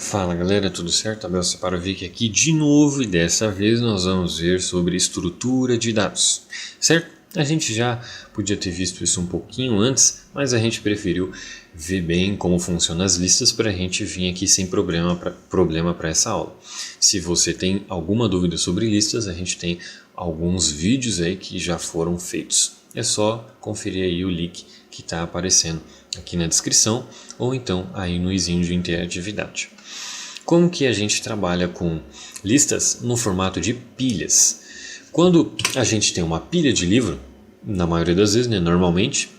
Fala galera, tudo certo? Abel Separovic aqui de novo e dessa vez nós vamos ver sobre estrutura de dados, certo? A gente já podia ter visto isso um pouquinho antes, mas a gente preferiu ver bem como funcionam as listas para a gente vir aqui sem problema para essa aula. Se você tem alguma dúvida sobre listas, a gente tem alguns vídeos aí que já foram feitos. É só conferir aí o link que está aparecendo aqui na descrição ou então aí no izinho de interatividade. Como que a gente trabalha com listas no formato de pilhas? Quando a gente tem uma pilha de livro, na maioria das vezes, normalmente,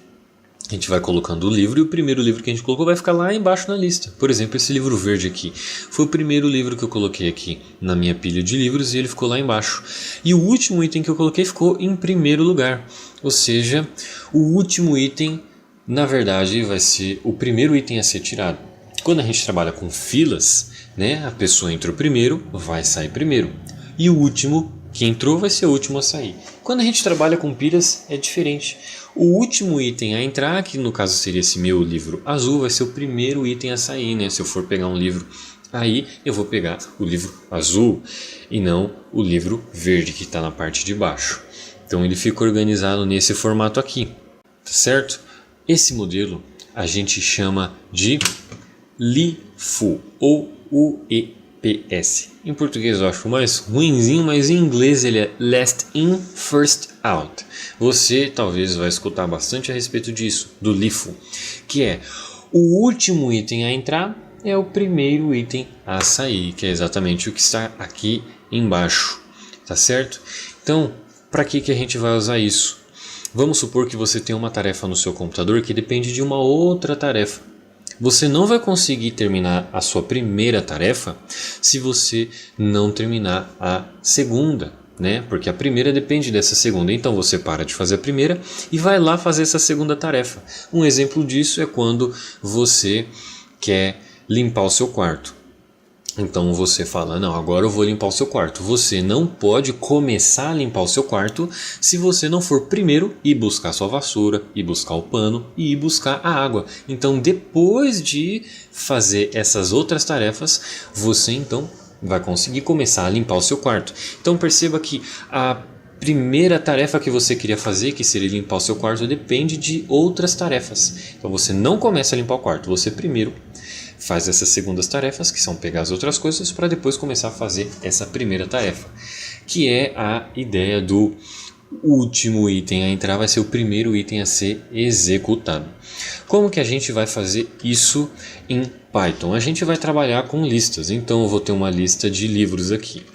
a gente vai colocando o livro e o primeiro livro que a gente colocou vai ficar lá embaixo na lista. Por exemplo, esse livro verde aqui foi o primeiro livro que eu coloquei aqui na minha pilha de livros e ele ficou lá embaixo. E o último item que eu coloquei ficou em primeiro lugar. Ou seja, o último item, na verdade, vai ser o primeiro item a ser tirado. Quando a gente trabalha com filas, a pessoa entrou primeiro, vai sair primeiro. E o último que entrou vai ser o último a sair. Quando a gente trabalha com pilhas é diferente. O último item a entrar, que no caso seria esse meu livro azul, vai ser o primeiro item a sair. Se eu for pegar um livro aí, eu vou pegar o livro azul e não o livro verde que está na parte de baixo. Então ele fica organizado nesse formato aqui, tá certo? Esse modelo a gente chama de LIFO ou UEPS. Em português eu acho mais ruinzinho, mas em inglês ele é Last In, First Out. Você talvez vai escutar bastante a respeito disso, do LIFO, que é o último item a entrar é o primeiro item a sair, que é exatamente o que está aqui embaixo, tá certo? Então, para que a gente vai usar isso? Vamos supor que você tem uma tarefa no seu computador que depende de uma outra tarefa. Você não vai conseguir terminar a sua primeira tarefa se você não terminar a segunda, Porque a primeira depende dessa segunda. Então você para de fazer a primeira e vai lá fazer essa segunda tarefa. Um exemplo disso é quando você quer limpar o seu quarto. Então você fala, não, agora eu vou limpar o seu quarto. Você não pode começar a limpar o seu quarto se você não for primeiro ir buscar a sua vassoura, ir buscar o pano e ir buscar a água. Então depois de fazer essas outras tarefas, você então vai conseguir começar a limpar o seu quarto. Então perceba que a primeira tarefa que você queria fazer, que seria limpar o seu quarto, depende de outras tarefas. Então você não começa a limpar o quarto, você primeiro faz essas segundas tarefas, que são pegar as outras coisas, para depois começar a fazer essa primeira tarefa, que é a ideia do último item a entrar vai ser o primeiro item a ser executado. Como que a gente vai fazer isso em Python? A gente vai trabalhar com listas, então eu vou ter uma lista de livros aqui.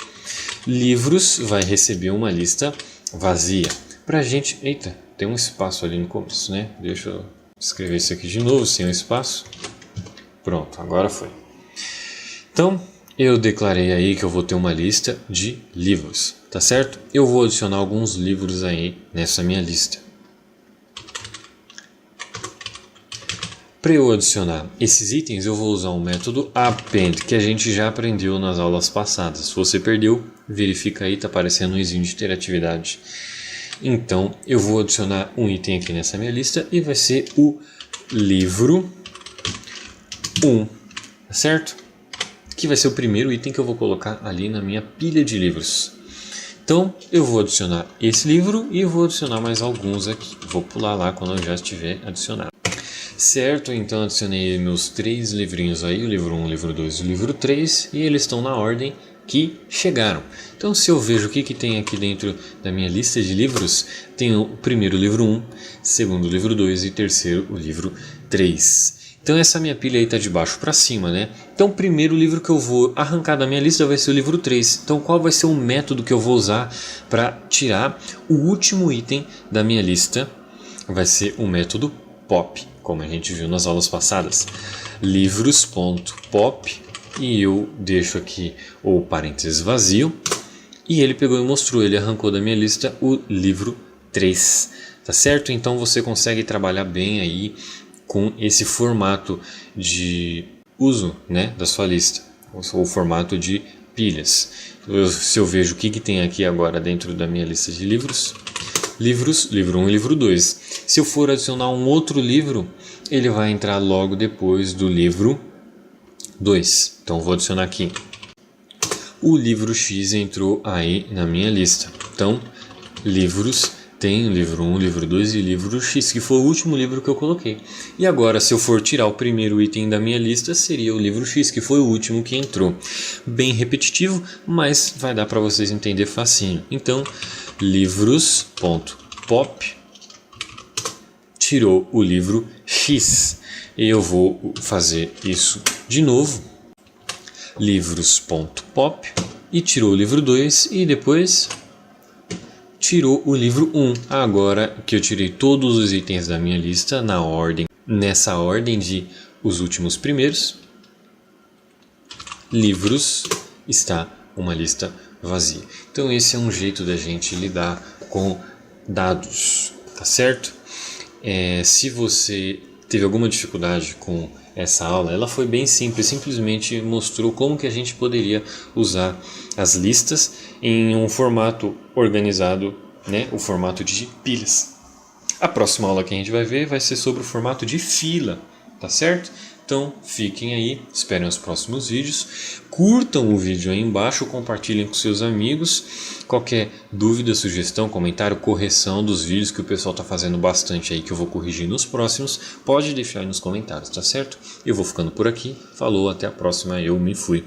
Livros vai receber uma lista vazia. Pra gente... Eita, tem um espaço ali no começo, Deixa eu escrever isso aqui de novo, sem um espaço. Pronto, agora foi. Então, eu declarei aí que eu vou ter uma lista de livros, tá certo? Eu vou adicionar alguns livros aí nessa minha lista. Para eu adicionar esses itens, eu vou usar o método append, que a gente já aprendeu nas aulas passadas. Se você perdeu, verifica aí, tá aparecendo um izinho de interatividade. Então, eu vou adicionar um item aqui nessa minha lista e vai ser o livro 1, tá certo? Que vai ser o primeiro item que eu vou colocar ali na minha pilha de livros. Então eu vou adicionar esse livro e eu vou adicionar mais alguns aqui. Vou pular lá quando eu já estiver adicionado. Certo, então adicionei meus 3 livrinhos aí, o livro 1, o livro 2 e o livro 3, e eles estão na ordem que chegaram. Então se eu vejo o que tem aqui dentro da minha lista de livros, tem o primeiro livro 1, segundo o livro 2 e terceiro o livro 3. Então essa minha pilha aí está de baixo para cima, Então o primeiro livro que eu vou arrancar da minha lista vai ser o livro 3. Então qual vai ser o método que eu vou usar para tirar o último item da minha lista? Vai ser o método pop, como a gente viu nas aulas passadas. Livros.pop e eu deixo aqui o parênteses vazio. E ele pegou e mostrou, ele arrancou da minha lista o livro 3. Tá certo? Então você consegue trabalhar bem aí com esse formato de uso da sua lista, o formato de pilhas. Se eu vejo o que tem aqui agora dentro da minha lista de livros, livro 1 e livro 2. Se eu for adicionar um outro livro, ele vai entrar logo depois do livro 2. Então vou adicionar aqui. O livro X entrou aí na minha lista. Então, livros tem o livro 1, livro 2 e livro X, que foi o último livro que eu coloquei. E agora, se eu for tirar o primeiro item da minha lista, seria o livro X, que foi o último que entrou. Bem repetitivo, mas vai dar para vocês entender facinho. Então, livros.pop tirou o livro X. E eu vou fazer isso de novo. Livros.pop e tirou o livro 2 e depois tirou o livro 1. Agora que eu tirei todos os itens da minha lista nessa ordem de os últimos primeiros, livros está uma lista vazia. Então esse é um jeito da gente lidar com dados, tá certo? Se você teve alguma dificuldade com essa aula, ela foi bem simples, simplesmente mostrou como que a gente poderia usar as listas em um formato organizado, né? O formato de pilhas. A próxima aula que a gente vai ver vai ser sobre o formato de fila, tá certo? Então fiquem aí, esperem os próximos vídeos, curtam o vídeo aí embaixo, compartilhem com seus amigos. Qualquer dúvida, sugestão, comentário, correção dos vídeos que o pessoal está fazendo bastante aí, que eu vou corrigir nos próximos, pode deixar aí nos comentários, tá certo? Eu vou ficando por aqui, falou, até a próxima, eu me fui.